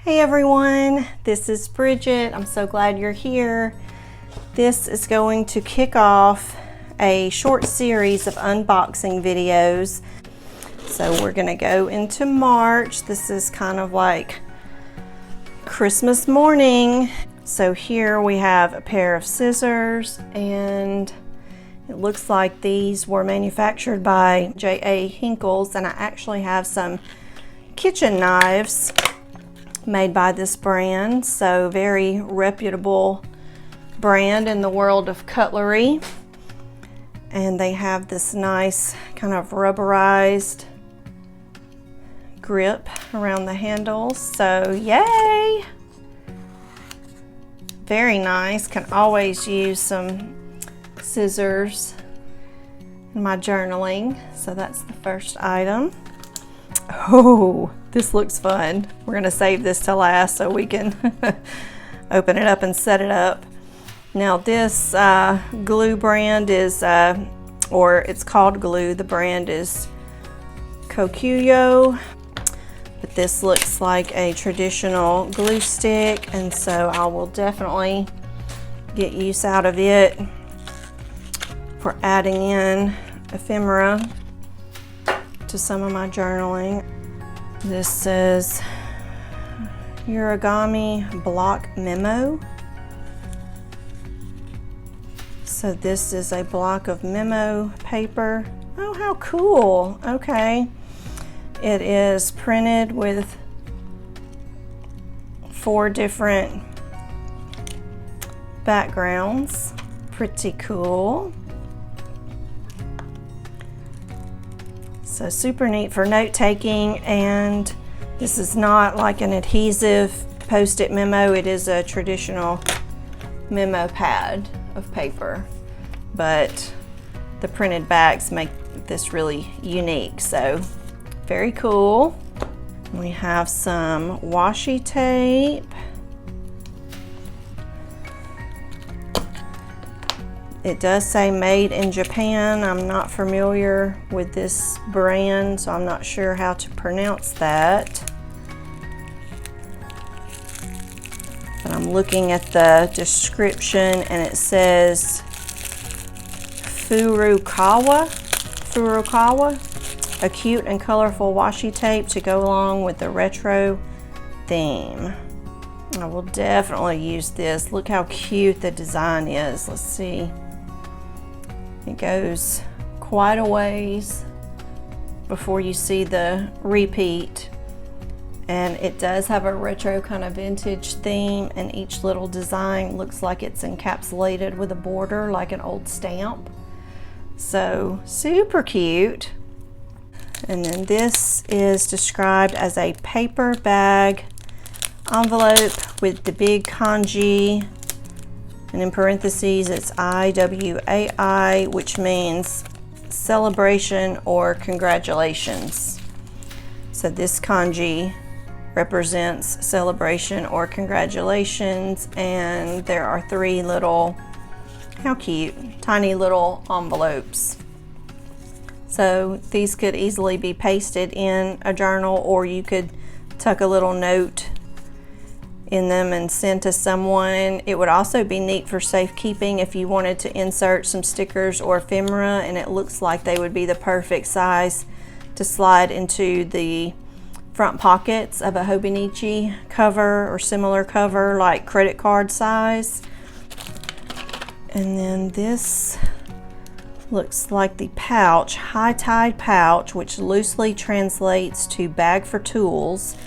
Hey everyone, this is Bridget. I'm so glad you're here. This is going to kick off a short series of unboxing videos. So we're gonna go into March. This is kind of like Christmas morning. So here we have a pair of scissors, and it looks like these were manufactured by J.A. Hinkles, and I actually have some kitchen knives made by this brand, so very reputable brand in the world of cutlery. And they have this nice kind of rubberized grip around the handles, so yay! Very nice. Can always use some scissors in my journaling. So that's the first item. Oh, this looks fun. We're gonna save this to last so we can open it up and set it up. Now this glue brand is, or it's called glue, the brand is Kokuyo, but this looks like a traditional glue stick, and so I will definitely get use out of it for adding in ephemera to some of my journaling. This says Origami Block Memo. So this is a block of memo paper. Oh, how cool. Okay. It is printed with 4 different backgrounds. Pretty cool. So super neat for note taking, and this is not like an adhesive post-it memo. It is a traditional memo pad of paper, but the printed backs make this really unique, so very cool. We have some washi tape. It does say made in Japan. I'm not familiar with this brand, so I'm not sure how to pronounce that. But I'm looking at the description, and it says Furukawa, a cute and colorful washi tape to go along with the retro theme. I will definitely use this. Look how cute the design is. Let's see. It goes quite a ways before you see the repeat, and it does have a retro kind of vintage theme, and each little design looks like it's encapsulated with a border like an old stamp. So super cute. And then this is described as a paper bag envelope with the big kanji, and in parentheses it's IWAI, which means celebration or congratulations. So this kanji represents celebration or congratulations, and there are 3 little, how cute, tiny little envelopes. So these could easily be pasted in a journal, or you could tuck a little note in them and send to someone. It would also be neat for safekeeping if you wanted to insert some stickers or ephemera, and it looks like they would be the perfect size to slide into the front pockets of a Hobonichi cover or similar cover, like credit card size. And then this looks like the pouch, high-tide pouch, which loosely translates to bag for tools.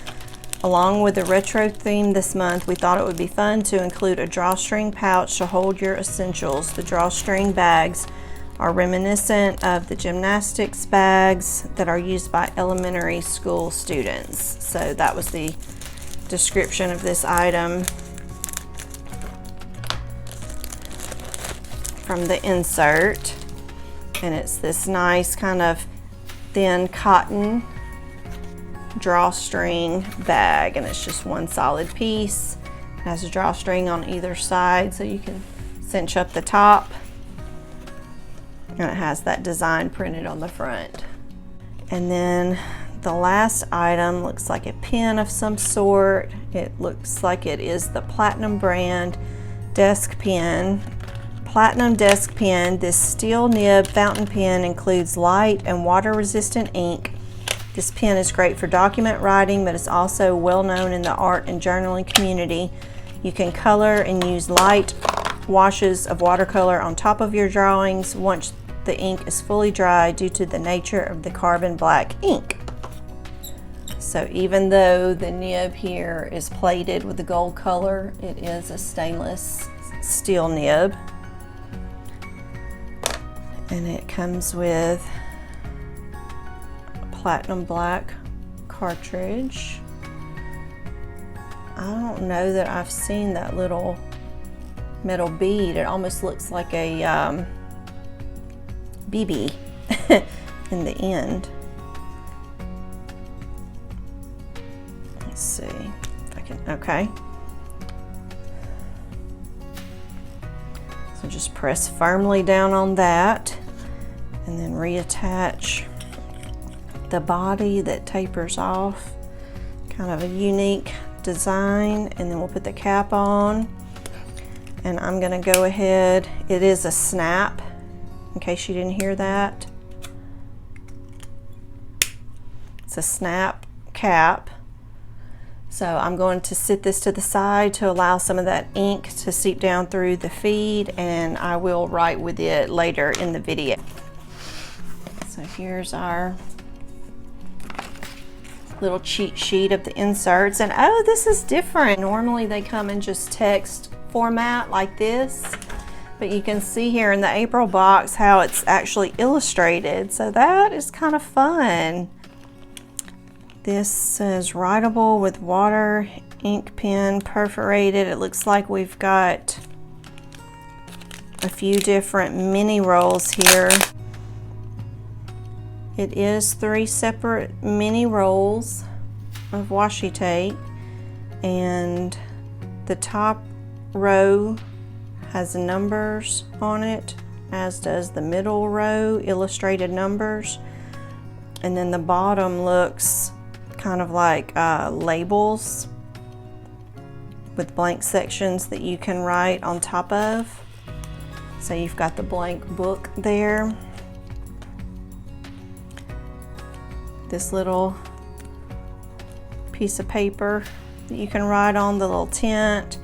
Along with the retro theme this month, we thought it would be fun to include a drawstring pouch to hold your essentials. The drawstring bags are reminiscent of the gymnastics bags that are used by elementary school students. So that was the description of this item from the insert. And it's this nice kind of thin cotton drawstring bag, and it's just one solid piece. It has a drawstring on either side so you can cinch up the top, and it has that design printed on the front. And then the last item looks like a pen of some sort. It looks like it is the Platinum brand desk pen. Platinum desk pen. This steel nib fountain pen includes light and water resistant ink. This pen is great for document writing, but it's also well known in the art and journaling community. You can color and use light washes of watercolor on top of your drawings once the ink is fully dry due to the nature of the carbon black ink. So even though the nib here is plated with the gold color, it is a stainless steel nib. And it comes with a platinum black cartridge. I don't know that I've seen that little metal bead. It almost looks like a BB in the end. Let's see if I can, okay. So just press firmly down on that and then reattach the body that tapers off. Kind of a unique design, and then we'll put the cap on. And I'm gonna go ahead, it is a snap, in case you didn't hear that. It's a snap cap. So I'm going to sit this to the side to allow some of that ink to seep down through the feed, and I will write with it later in the video. So here's our little cheat sheet of the inserts. And oh, this is different. Normally they come in just text format like this, but you can see here in the April box how it's actually illustrated. So that is kind of fun. This says writable with water ink pen perforated. It looks like we've got a few different mini rolls here. It is 3 separate mini rolls of washi tape, and the top row has numbers on it, as does the middle row, illustrated numbers, and then the bottom looks kind of like labels with blank sections that you can write on top of. So you've got the blank book there. This little piece of paper that you can write on, the little tint.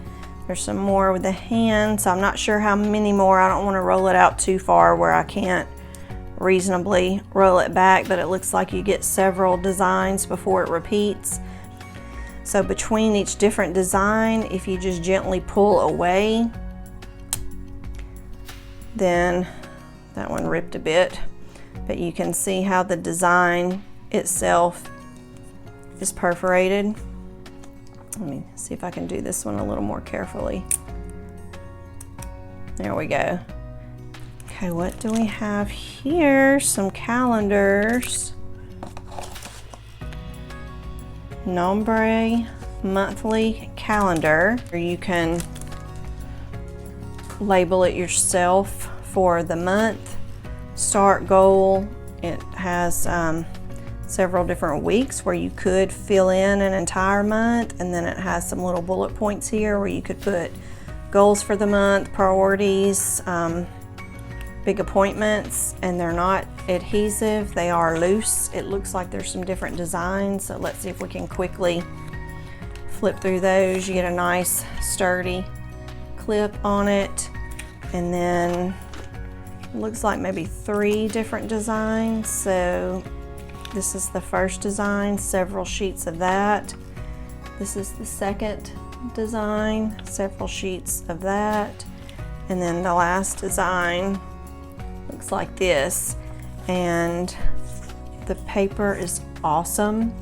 There's some more with the hand, so I'm not sure how many more. I don't want to roll it out too far where I can't reasonably roll it back, but it looks like you get several designs before it repeats. So between each different design, if you just gently pull away, then that one ripped a bit, but you can see how the design itself is perforated. Let me see if I can do this one a little more carefully. There we go. Okay, what do we have here? Some calendars. Nombre monthly calendar. You can label it yourself for the month. Start goal. It has several different weeks where you could fill in an entire month, and then it has some little bullet points here where you could put goals for the month, priorities, big appointments, and they're not adhesive, they are loose. It looks like there's some different designs, so let's see if we can quickly flip through those. You get a nice sturdy clip on it, and then it looks like maybe 3 different designs. So this is the first design, several sheets of that. This is the second design, several sheets of that. And then the last design looks like this. And the paper is awesome.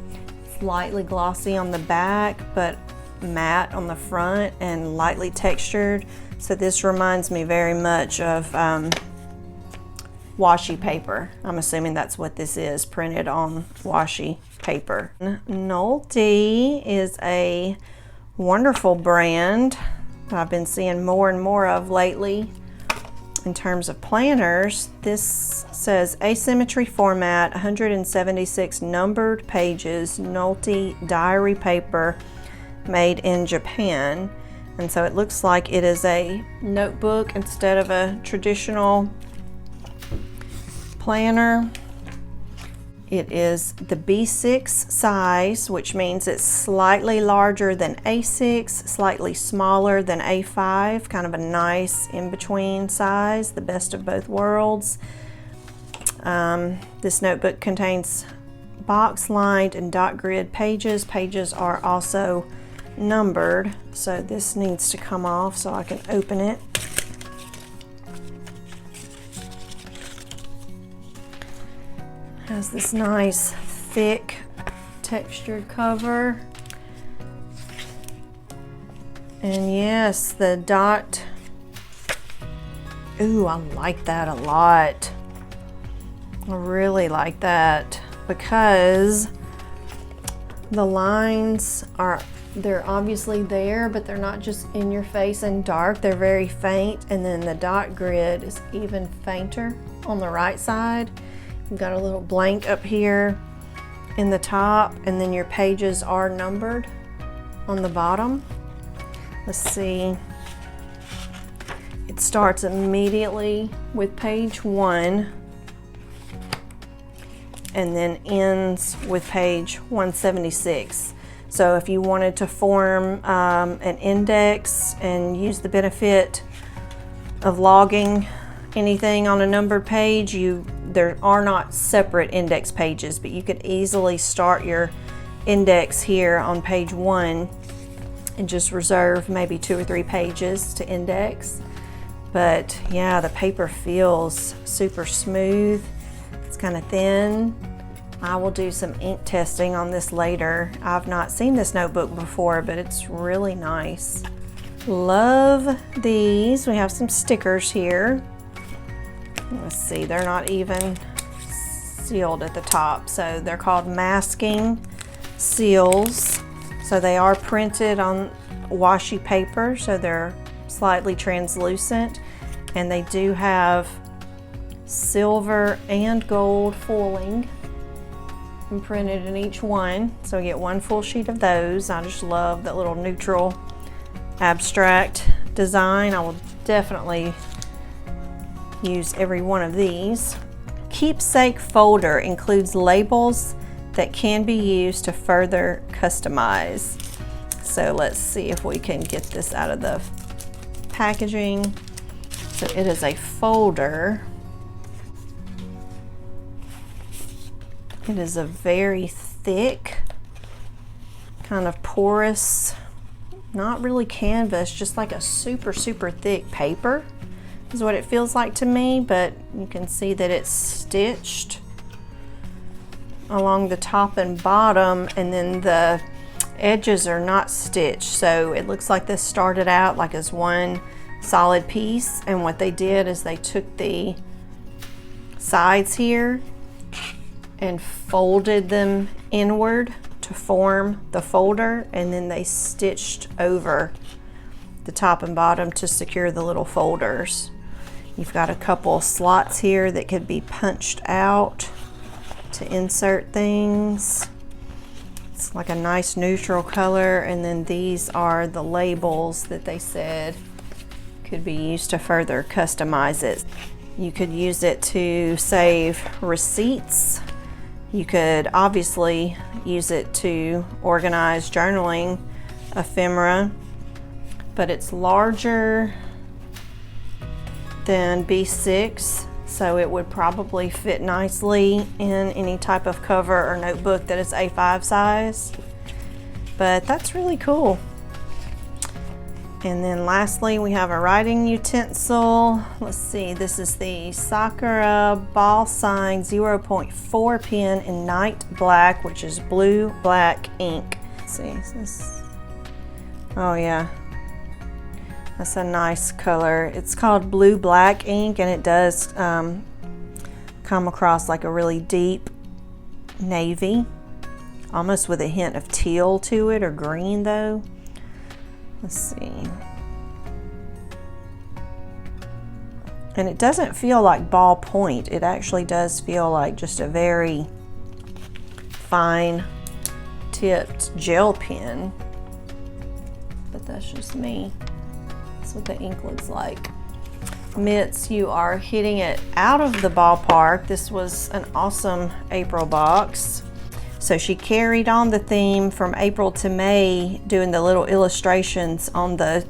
It's lightly glossy on the back, but matte on the front and lightly textured. So this reminds me very much of washi paper. I'm assuming that's what this is, printed on washi paper. Nolte is a wonderful brand that I've been seeing more and more of lately. In terms of planners, this says asymmetry format, 176 numbered pages, Nolte diary paper, made in Japan. And so it looks like it is a notebook instead of a traditional planner. It is the B6 size, which means it's slightly larger than A6, slightly smaller than A5, kind of a nice in-between size, the best of both worlds. This notebook contains box-lined and dot grid pages. Pages are also numbered, so this needs to come off so I can open it. Has this nice thick textured cover, and yes, the dot, ooh, I like that a lot. I really like that because the lines they're obviously there, but they're not just in your face and dark, they're very faint, and then the dot grid is even fainter on the right side. You've got a little blank up here in the top, and then your pages are numbered on the bottom. Let's see. It starts immediately with page 1 and then ends with page 176. So if you wanted to form an index and use the benefit of logging anything on a numbered page, there are not separate index pages, but you could easily start your index here on page 1 and just reserve maybe 2 or 3 pages to index. But yeah, the paper feels super smooth. It's kind of thin. I will do some ink testing on this later. I've not seen this notebook before, but it's really nice. Love these. We have some stickers here. Let's see, they're not even sealed at the top, so they're called masking seals. So they are printed on washi paper, so they're slightly translucent, and they do have silver and gold foiling imprinted in each one. So you get one full sheet of those. I just love that little neutral abstract design. I will definitely use every one of these. Keepsake folder includes labels that can be used to further customize. So let's see if we can get this out of the packaging. So it is a folder. It is a very thick, kind of porous, not really canvas, just like a super, super thick paper is what it feels like to me, but you can see that it's stitched along the top and bottom, and then the edges are not stitched. So it looks like this started out like as one solid piece, and what they did is they took the sides here and folded them inward to form the folder, and then they stitched over the top and bottom to secure the little folders. You've got a couple slots here that could be punched out to insert things. It's like a nice neutral color, and then these are the labels that they said could be used to further customize it. You could use it to save receipts. You could obviously use it to organize journaling ephemera, but it's larger than B6, so it would probably fit nicely in any type of cover or notebook that is A5 size. But that's really cool. And then lastly, we have a writing utensil. Let's see, this is the Sakura Ball Sign 0.4 pen in Night Black, which is blue black ink. Let's see, is this? Oh yeah, that's a nice color. It's called blue black ink, and it does come across like a really deep navy, almost with a hint of teal to it, or green though. Let's see. And it doesn't feel like ballpoint. It actually does feel like just a very fine tipped gel pen. But that's just me. That's what the ink looks like. Mitts, you are hitting it out of the ballpark. This was an awesome April box. So she carried on the theme from April to May, doing the little illustrations on the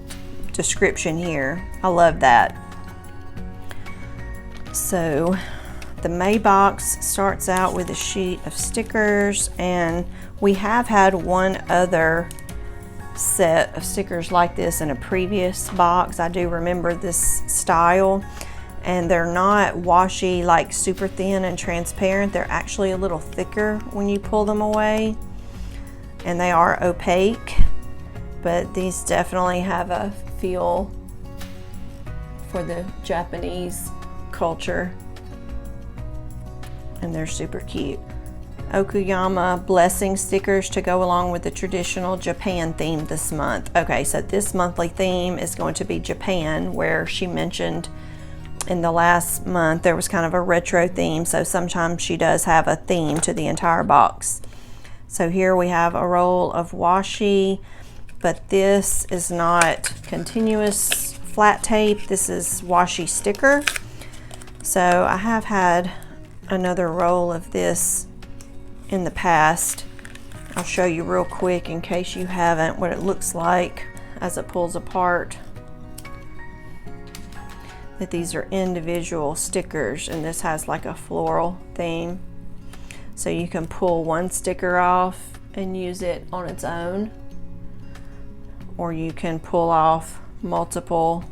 description here. I love that. So the May box starts out with a sheet of stickers, and we have had one other set of stickers like this in a previous box. I do remember this style, and they're not washi, like super thin and transparent. They're actually a little thicker when you pull them away, and they are opaque, but these definitely have a feel for the Japanese culture, and they're super cute. Okuyama blessing stickers to go along with the traditional Japan theme this month. Okay, so this monthly theme is going to be Japan, where she mentioned in the last month there was kind of a retro theme, so sometimes she does have a theme to the entire box. So here we have a roll of washi, but this is not continuous flat tape. This is washi sticker. So I have had another roll of this in the past. I'll show you real quick in case you haven't what it looks like as it pulls apart. That these are individual stickers, and this has like a floral theme. So you can pull one sticker off and use it on its own, or you can pull off multiple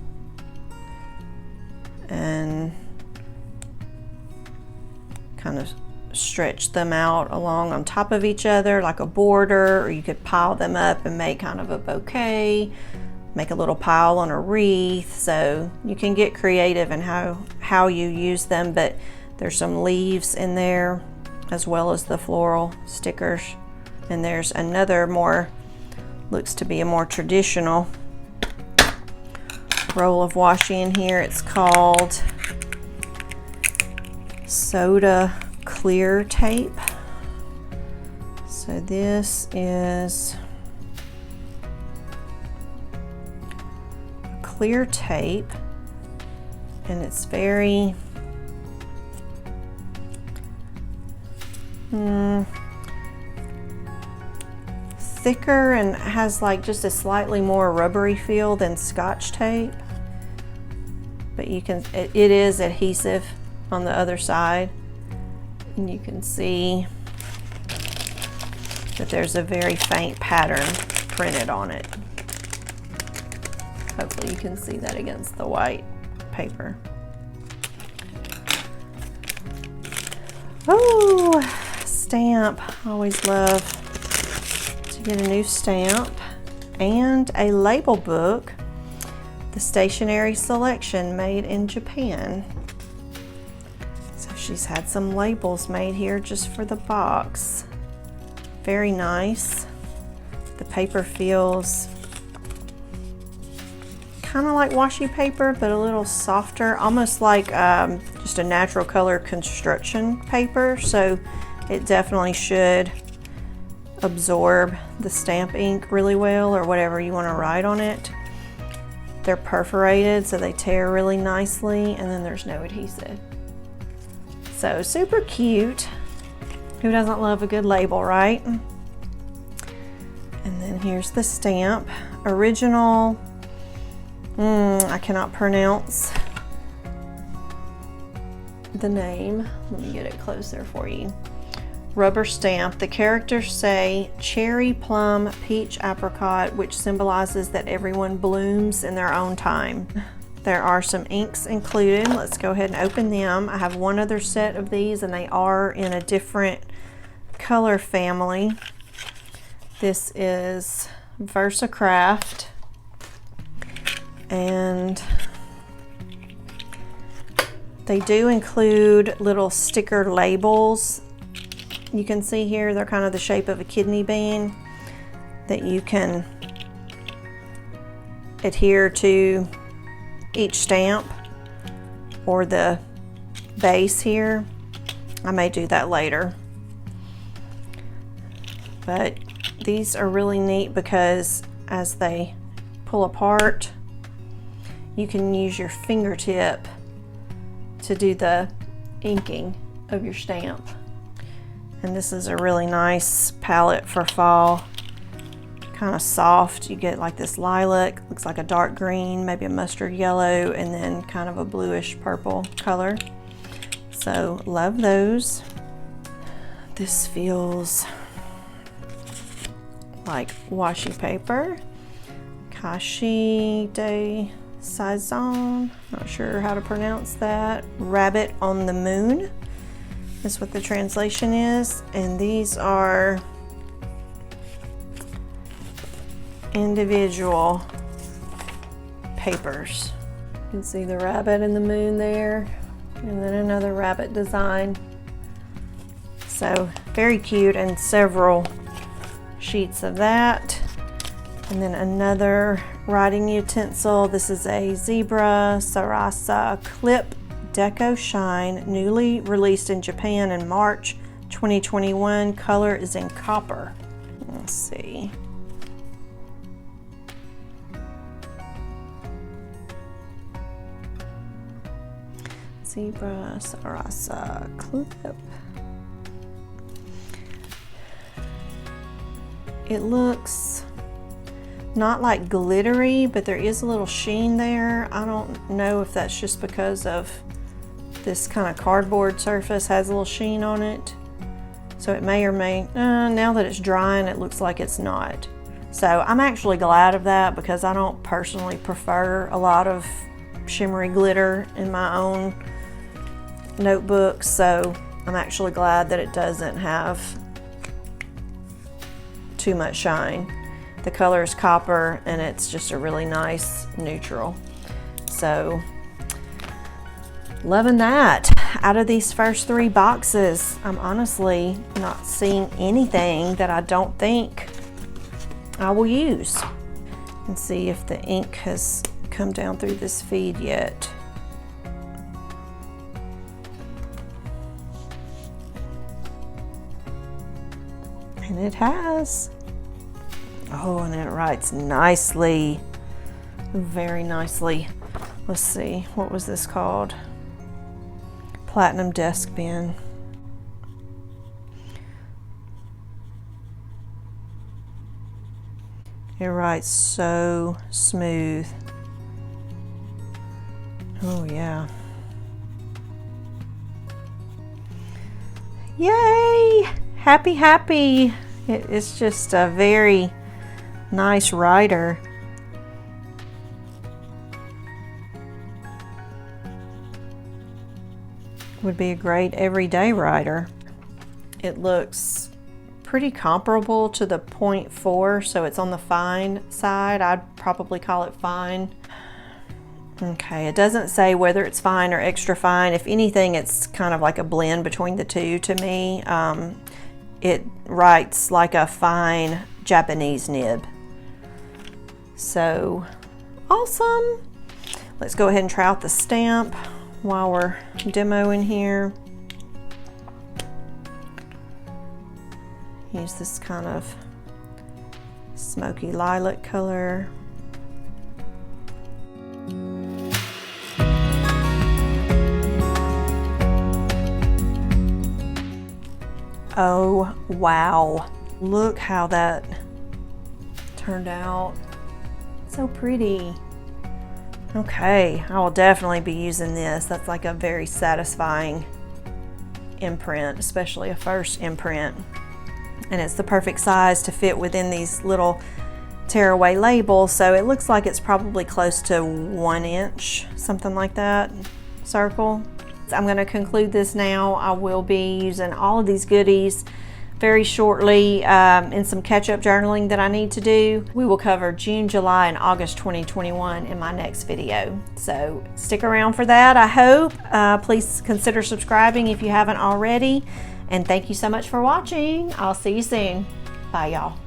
and kind of stretch them out along on top of each other like a border, or you could pile them up and make kind of a bouquet, make a little pile on a wreath. So you can get creative in how you use them, but there's some leaves in there as well as the floral stickers. And there's another looks to be a more traditional roll of washi in here. It's called Soda Clear Tape. So this is clear tape, and it's very thicker and has like just a slightly more rubbery feel than Scotch tape, but you can it is adhesive on the other side, and you can see that there's a very faint pattern printed on it. Hopefully you can see that against the white paper. Oh, stamp. I always love to get a new stamp. And a label book, the Stationery selection made in Japan. So she's had some labels made here just for the box. Very nice. The paper feels kind of like washi paper, but a little softer, almost like just a natural color construction paper. So it definitely should absorb the stamp ink really well, or whatever you want to write on it. They're perforated, so they tear really nicely, and then there's no adhesive. So super cute. Who doesn't love a good label, right? And then here's the stamp. Original, I cannot pronounce the name. Let me get it closer for you. Rubber stamp. The characters say cherry, plum, peach, apricot, which symbolizes that everyone blooms in their own time. There are some inks included. Let's go ahead and open them. I have one other set of these, and they are in a different color family. This is VersaCraft, and they do include little sticker labels. You can see here they're kind of the shape of a kidney bean that you can adhere to each stamp. or the base here. I may do that later. But these are really neat because as they pull apart, you can use your fingertip to do the inking of your stamp. And this is a really nice palette for fall. Kind of soft. You get like this lilac, looks like a dark green, maybe a mustard yellow, and then kind of a bluish purple color. So love those. This feels like washi paper. Kashi de Saison, not sure how to pronounce that. Rabbit on the Moon is what the translation is. And these are individual papers. You can see the rabbit and the moon there, and then another rabbit design. So very cute, and several sheets of that. And then another writing utensil. This is a Zebra Sarasa Clip Deco Shine, newly released in Japan in March 2021. Color is in copper. Let's see. Zebra Sarasa Clip. It looks not like glittery, but there is a little sheen there. I don't know if that's just because of this kind of cardboard surface has a little sheen on it. So it may or may, now that it's drying, it looks like it's not. So I'm actually glad of that because I don't personally prefer a lot of shimmery glitter in my own notebooks. So I'm actually glad that it doesn't have too much shine. The color is copper and it's just a really nice neutral. So loving that. Out of these first 3 boxes, I'm honestly not seeing anything that I don't think I will use. And see if the ink has come down through this feed yet. And it has. Oh, and it writes nicely, very nicely. Let's see, what was this called? Platinum Desk Pen. It writes so smooth. Oh yeah. Yay! Happy, happy. It's just a very nice writer. Would be a great everyday writer. It looks pretty comparable to the 0.4, so it's on the fine side. I'd probably call it fine. Okay, it doesn't say whether it's fine or extra fine. If anything, it's kind of like a blend between the two to me. It writes like a fine Japanese nib. So awesome. Let's go ahead and try out the stamp while we're demoing here. Use this kind of smoky lilac color. Oh wow, look how that turned out. So pretty. Okay, I will definitely be using this. That's like a very satisfying imprint, especially a first imprint. And it's the perfect size to fit within these little tearaway labels. So it looks like it's probably close to 1 inch, something like that, circle. I'm going to conclude this now. I will be using all of these goodies very shortly in some catch-up journaling that I need to do. We will cover June, July, and August 2021 in my next video. So stick around for that, I hope. Please consider subscribing if you haven't already. And thank you so much for watching. I'll see you soon. Bye, y'all.